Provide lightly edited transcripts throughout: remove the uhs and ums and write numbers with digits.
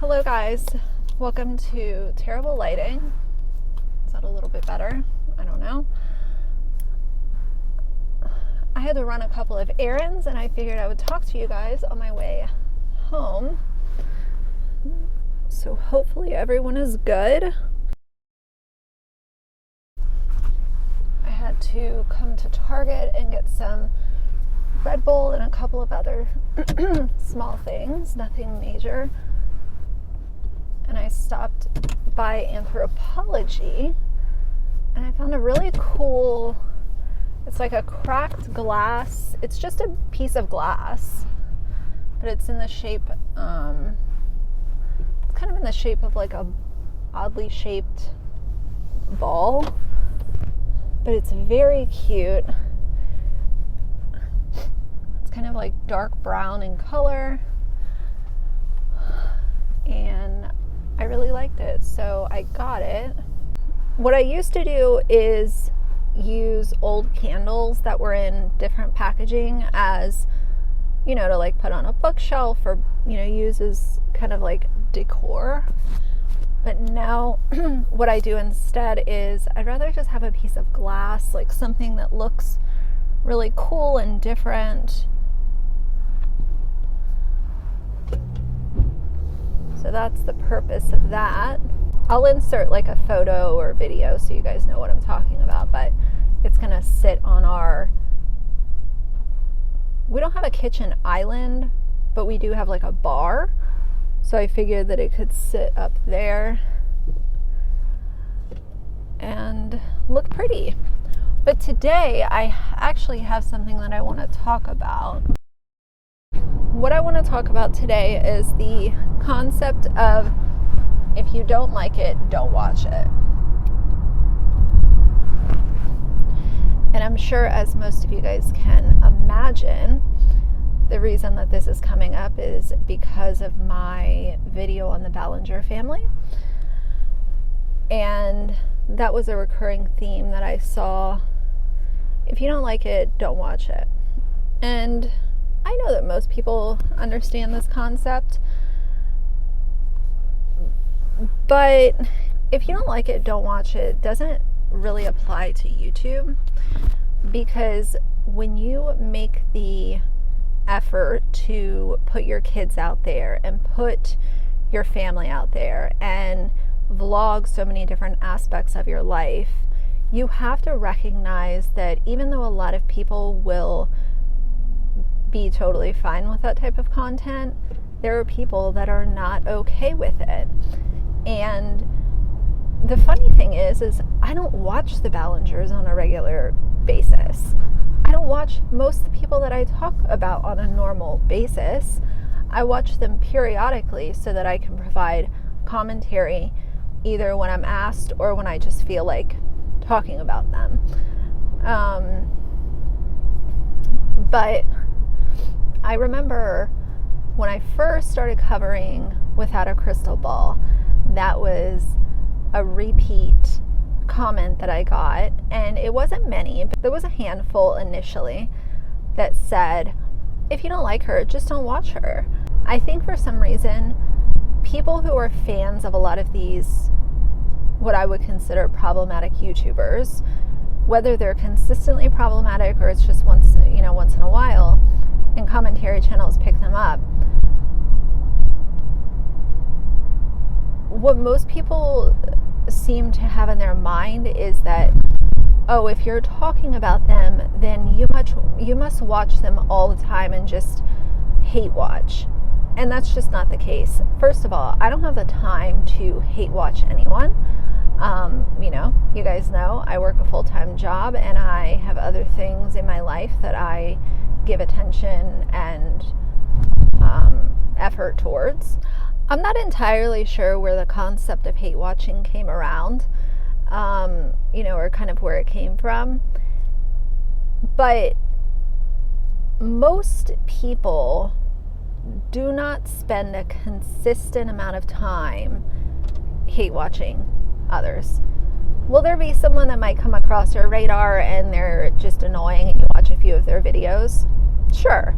Hello guys, welcome to Terrible Lighting. Is that a little bit better? I don't know. I had to run a couple of errands and I figured I would talk to you guys on my way home. So hopefully everyone is good. I had to come to Target and get some Red Bull and a couple of other small things, nothing major. And I stopped by Anthropology and I found a really cool, it's like a cracked glass. It's just a piece of glass, but it's in the shape, it's kind of in the shape of like a oddly shaped ball, but it's very cute. It's kind of like dark brown in color, and I really liked it, so I got it. What I used to do is use old candles that were in different packaging as, to like put on a bookshelf or, use as kind of like decor. But now what I do instead is I'd rather just have a piece of glass, like something that looks really cool and different. So that's the purpose of that. I'll insert like a photo or video so you guys know what I'm talking about, but it's gonna sit on we don't have a kitchen island, but we do have like a bar. So I figured that it could sit up there and look pretty. But today I actually have something that I want to talk about. What I want to talk about today is the concept of if you don't like it, don't watch it. And I'm sure, as most of you guys can imagine, the reason that this is coming up is because of my video on the Ballinger family. And that was a recurring theme that I saw. If you don't like it, don't watch it. And I know that most people understand this concept, but if you don't like it, don't watch it doesn't really apply to YouTube, because when you make the effort to put your kids out there and put your family out there and vlog so many different aspects of your life, you have to recognize that even though a lot of people will be totally fine with that type of content, there are people that are not okay with it. And the funny thing is I don't watch the Ballingers on a regular basis. I don't watch most of the people that I talk about on a normal basis. I watch them periodically so that I can provide commentary either when I'm asked or when I just feel like talking about them. But I remember when I first started covering Without a Crystal Ball, that was a repeat comment that I got, and it wasn't many, but there was a handful initially that said, if you don't like her, just don't watch her. I think for some reason, people who are fans of a lot of these, what I would consider problematic YouTubers, whether they're consistently problematic or it's just once in a while, and commentary channels pick them up, what most people seem to have in their mind is that, oh, if you're talking about them, then you must watch them all the time and just hate watch. And that's just not the case. First of all, I don't have the time to hate watch anyone. You guys know I work a full-time job and I have other things in my life that I give attention and effort towards. I'm not entirely sure where the concept of hate watching came around, or kind of where it came from. But most people do not spend a consistent amount of time hate watching others. Will there be someone that might come across your radar and they're just annoying and you watch a few of their videos? Sure.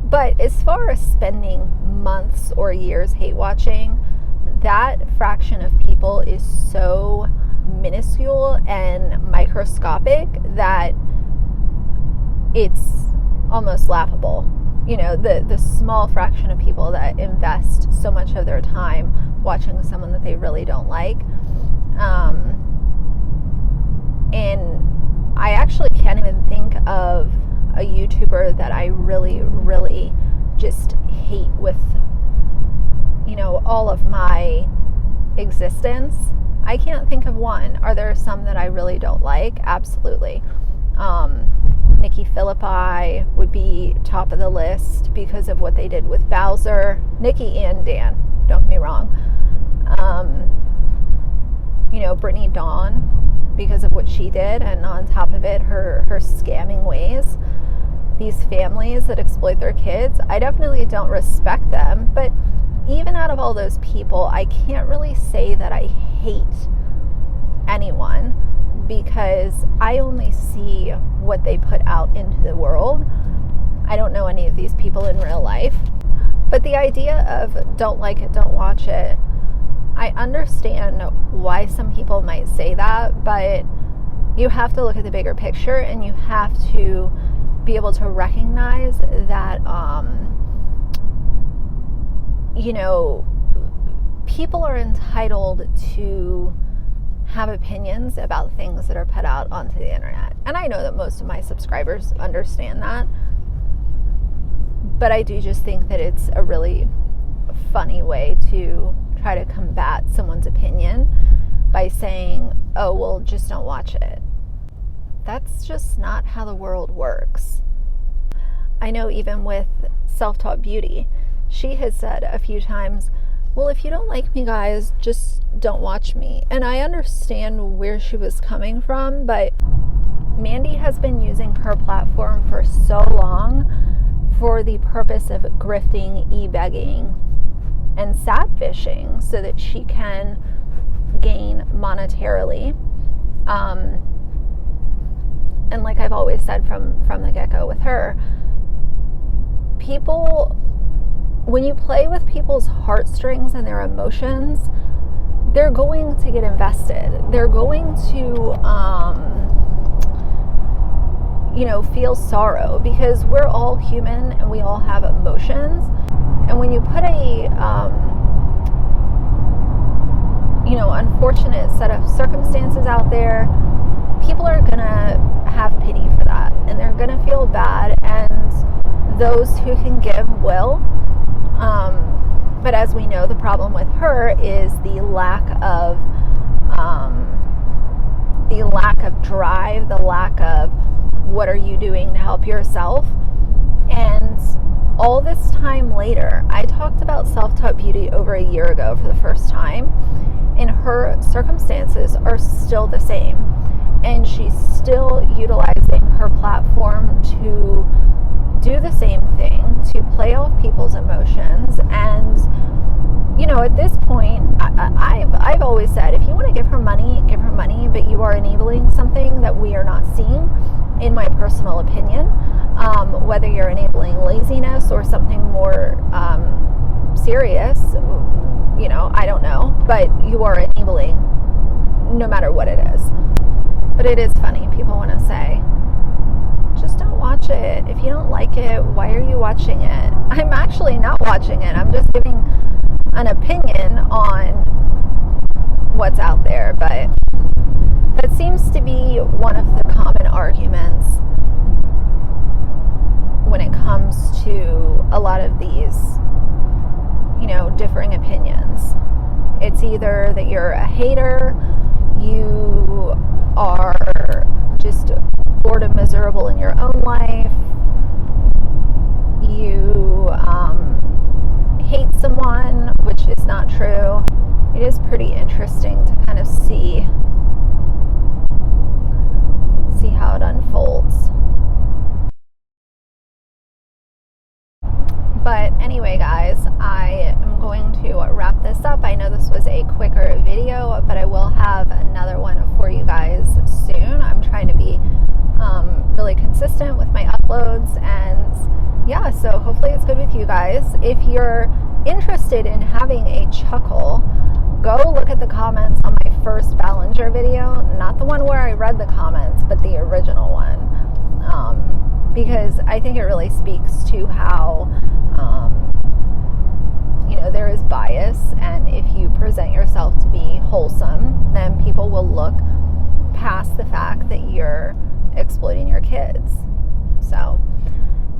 But as far as spending months or years hate watching, that fraction of people is so minuscule and microscopic that it's almost laughable. You know, the small fraction of people that invest so much of their time watching someone that they really don't like. And I actually can't even think of a YouTuber that I really, really just hate with, you know, all of my existence. I can't think of one. Are there some that I really don't like? Absolutely. Nikki Phillippi would be top of the list because of what they did with Bowser. Nikki and Dan, don't get me wrong. You know, Brittany Dawn, because of what she did, and on top of it, her scamming ways. These families that exploit their kids, I definitely don't respect them. But even out of all those people, I can't really say that I hate anyone, because I only see what they put out into the world. I don't know any of these people in real life. But the idea of don't like it, don't watch it, I understand why some people might say that, but you have to look at the bigger picture, and you have to be able to recognize that, you know, people are entitled to have opinions about things that are put out onto the internet. And I know that most of my subscribers understand that. But I do just think that it's a really funny way to try to combat someone's opinion by saying, oh, well, just don't watch it. That's just not how the world works. I know even with Self-Taught Beauty, she has said a few times, well, if you don't like me, guys, just don't watch me. And I understand where she was coming from, but Mandy has been using her platform for so long for the purpose of grifting, e-begging, and sap fishing so that she can gain monetarily. And like I've always said from the get-go with her, people, when you play with people's heartstrings and their emotions, they're going to get invested. They're going to, you know, feel sorrow, because we're all human and we all have emotions. And when you put a, you know, unfortunate set of circumstances out there, people are going to have pity for that, and they're going to feel bad, and those who can give will. But as we know, the problem with her is the lack of drive, the lack of what are you doing to help yourself. And all this time later, I talked about Self-Taught Beauty over a year ago for the first time, and her circumstances are still the same. And she's still utilizing her platform to do the same thing, to play off people's emotions. And, you know, at this point, I've always said, if you want to give her money, but you are enabling something that we are not seeing, in my personal opinion, whether you're enabling laziness or something more serious, you know, I don't know, but you are enabling no matter what it is. But it is funny, people want to say, just don't watch it. If you don't like it, why are you watching it? I'm actually not watching it. I'm just giving an opinion on what's out there. But that seems to be one of the common arguments when it comes to a lot of these, you know, differing opinions. It's either that you're a hater, you are just bored and miserable in your own life, you hate someone, which is not true. It is pretty interesting to kind of see how it unfolds. But anyway, guys, I am going to wrap this up. I know this was a quicker video, but I will have another one for you guys soon. I'm trying to be really consistent with my uploads, and yeah, so hopefully it's good with you guys. If you're interested in having a chuckle, go look at the comments on my first Ballinger video, not the one where I read the comments, but the original one, because I think it really speaks to how there is bias, and if you present yourself to be wholesome, then people will look past the fact that you're exploiting your kids. So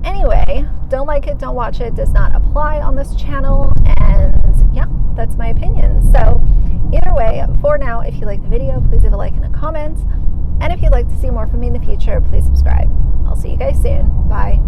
anyway, don't like it, don't watch it, does not apply on this channel, and yeah, that's my opinion. So either way, for now, if you like the video, please leave a like and a comment, and if you'd like to see more from me in the future, please subscribe. I'll see you guys soon. Bye.